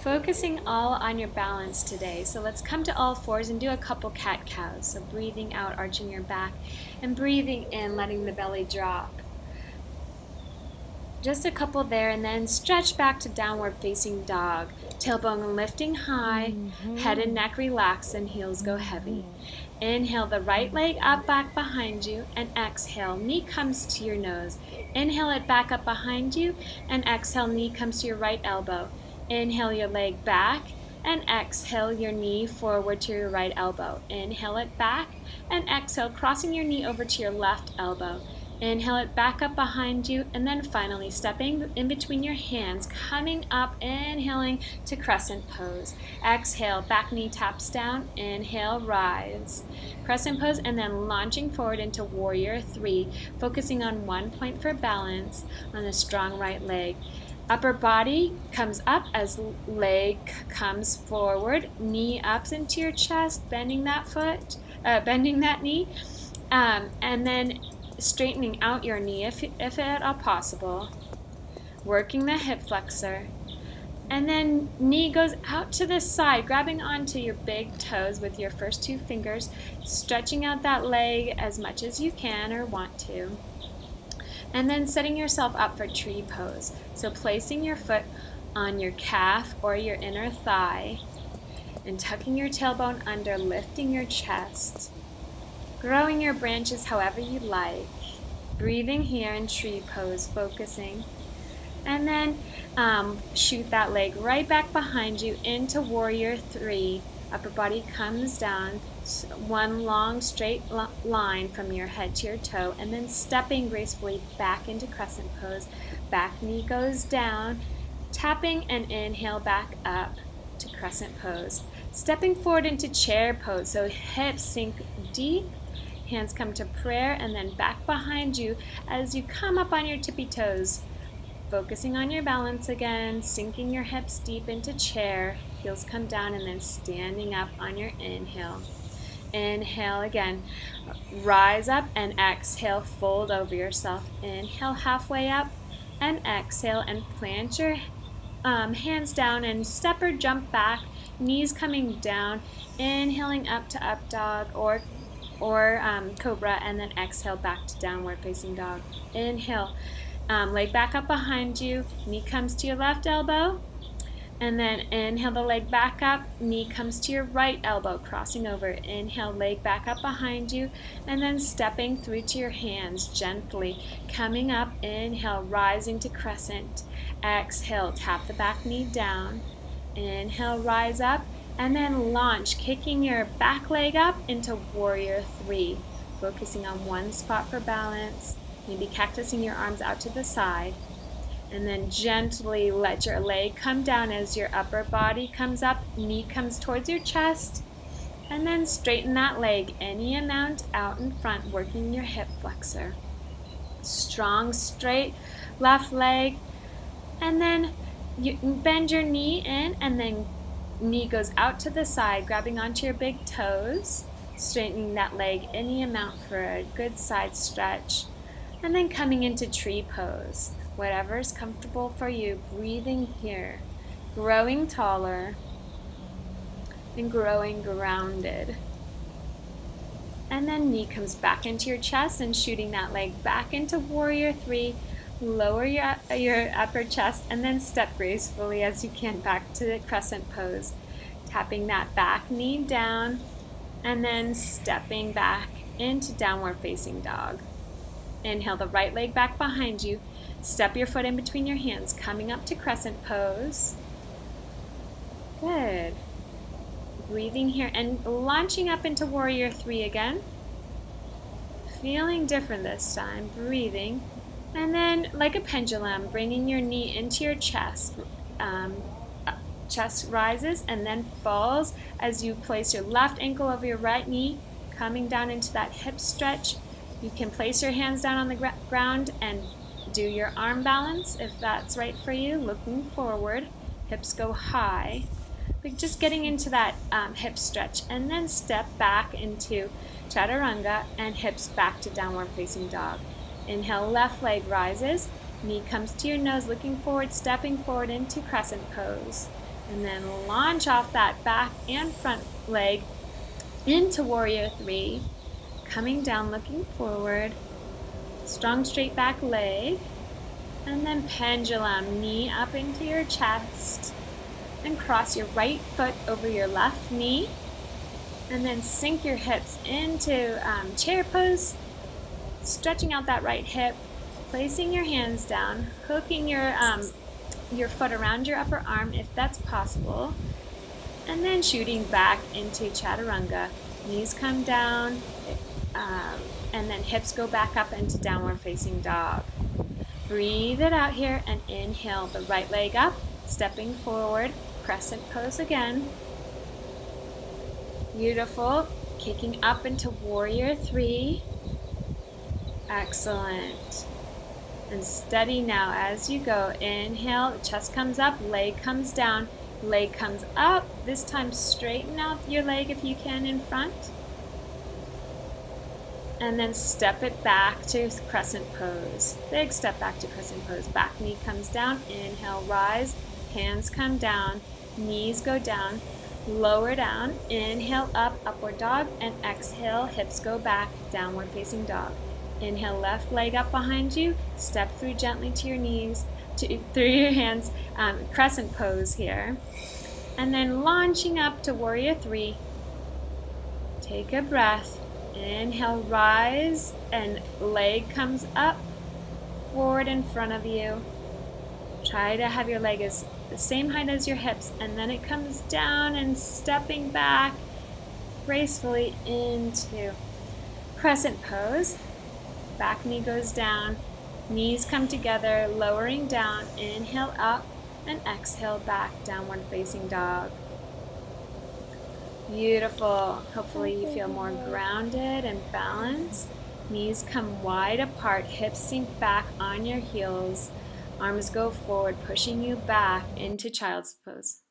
Focusing all on your balance today. So let's come to all fours and do a couple cat-cows. So breathing out, arching your back, and breathing in, letting the belly drop. Just a couple there, and then stretch back to downward facing dog. Tailbone lifting high, head and neck relax, and heels go heavy. Inhale the right leg up back behind you, and exhale, knee comes to your nose. Inhale it back up behind you, and exhale, knee comes to your right elbow. Inhale your leg back, and exhale your knee forward to your right elbow. Inhale it back, and exhale, crossing your knee over to your left elbow. Inhale it back up behind you, and then finally stepping in between your hands, coming up, inhaling to crescent pose. Exhale, back knee taps down, inhale, rise. Crescent pose, and then launching forward into warrior three, focusing on one point for balance on the strong right leg. Upper body comes up as leg comes forward, knee up into your chest, bending that knee, and then straightening out your knee if at all possible, working the hip flexor, and then knee goes out to the side, grabbing onto your big toes with your first two fingers, stretching out that leg as much as you can or want to, and then setting yourself up for tree pose. So placing your foot on your calf or your inner thigh and tucking your tailbone under, lifting your chest, growing your branches however you like, breathing here in tree pose, focusing, and then shoot that leg right back behind you into warrior three. Upper body comes down, one long straight line from your head to your toe, and then stepping gracefully back into crescent pose. Back knee goes down, tapping and inhale back up to crescent pose. Stepping forward into chair pose, so hips sink deep, hands come to prayer, and then back behind you as you come up on your tippy toes. Focusing on your balance again, sinking your hips deep into chair, heels come down, and then standing up on your inhale. Inhale again, rise up, and exhale, fold over yourself. Inhale halfway up, and exhale, and plant your hands down and step or jump back, knees coming down, inhaling up to up dog or cobra, and then exhale back to downward facing dog. Inhale, leg back up behind you, knee comes to your left elbow, and then inhale the leg back up, knee comes to your right elbow, crossing over. Inhale, leg back up behind you, and then stepping through to your hands gently, coming up. Inhale, rising to crescent. Exhale, tap the back knee down. Inhale, rise up, and then launch, kicking your back leg up into warrior three, focusing on one spot for balance, maybe cactusing your arms out to the side, and then gently let your leg come down as your upper body comes up, knee comes towards your chest, and then straighten that leg any amount out in front, working your hip flexor. Strong, straight left leg, and then you bend your knee in, and then knee goes out to the side, grabbing onto your big toes, straightening that leg any amount for a good side stretch, and then coming into tree pose. Whatever is comfortable for you, breathing here, growing taller, and growing grounded. And then knee comes back into your chest and shooting that leg back into warrior three. Lower your upper chest and then step gracefully as you can back to the crescent pose. Tapping that back knee down and then stepping back into downward facing dog. Inhale the right leg back behind you. Step your foot in between your hands, coming up to crescent pose. Good. Breathing here and launching up into warrior three again. Feeling different this time, breathing. And then, like a pendulum, bringing your knee into your chest. Chest rises and then falls as you place your left ankle over your right knee, coming down into that hip stretch. You can place your hands down on the ground and do your arm balance if that's right for you, looking forward. Hips go high. But just getting into that hip stretch, and then step back into chaturanga and hips back to downward facing dog. Inhale, left leg rises, knee comes to your nose, looking forward, stepping forward into crescent pose. And then launch off that back and front leg into warrior three. Coming down, looking forward. Strong straight back leg. And then pendulum, knee up into your chest. And cross your right foot over your left knee. And then sink your hips into chair pose. Stretching out that right hip. Placing your hands down. Hooking your foot around your upper arm if that's possible. And then shooting back into chaturanga. Knees come down, and then hips go back up into downward facing dog. Breathe it out here and inhale the right leg up, stepping forward, crescent pose again. Beautiful. Kicking up into warrior three. Excellent. And steady now as you go. Inhale, chest comes up, leg comes down, leg comes up. This time straighten out your leg if you can in front. And then step it back to crescent pose. Big step back to crescent pose. Back knee comes down. Inhale, rise. Hands come down. Knees go down. Lower down. Inhale, up, upward dog. And exhale, hips go back, downward facing dog. Inhale, left leg up behind you. Step through gently to your knees, through your hands. Crescent pose here. And then launching up to warrior three. Take a breath. Inhale, rise, and leg comes up, forward in front of you. Try to have your leg as the same height as your hips, and then it comes down and stepping back gracefully into crescent pose. Back knee goes down, knees come together, lowering down. Inhale up and exhale back, downward facing dog. Beautiful. Hopefully you feel more grounded and balanced. Knees come wide apart, hips sink back on your heels. Arms go forward, pushing you back into child's pose.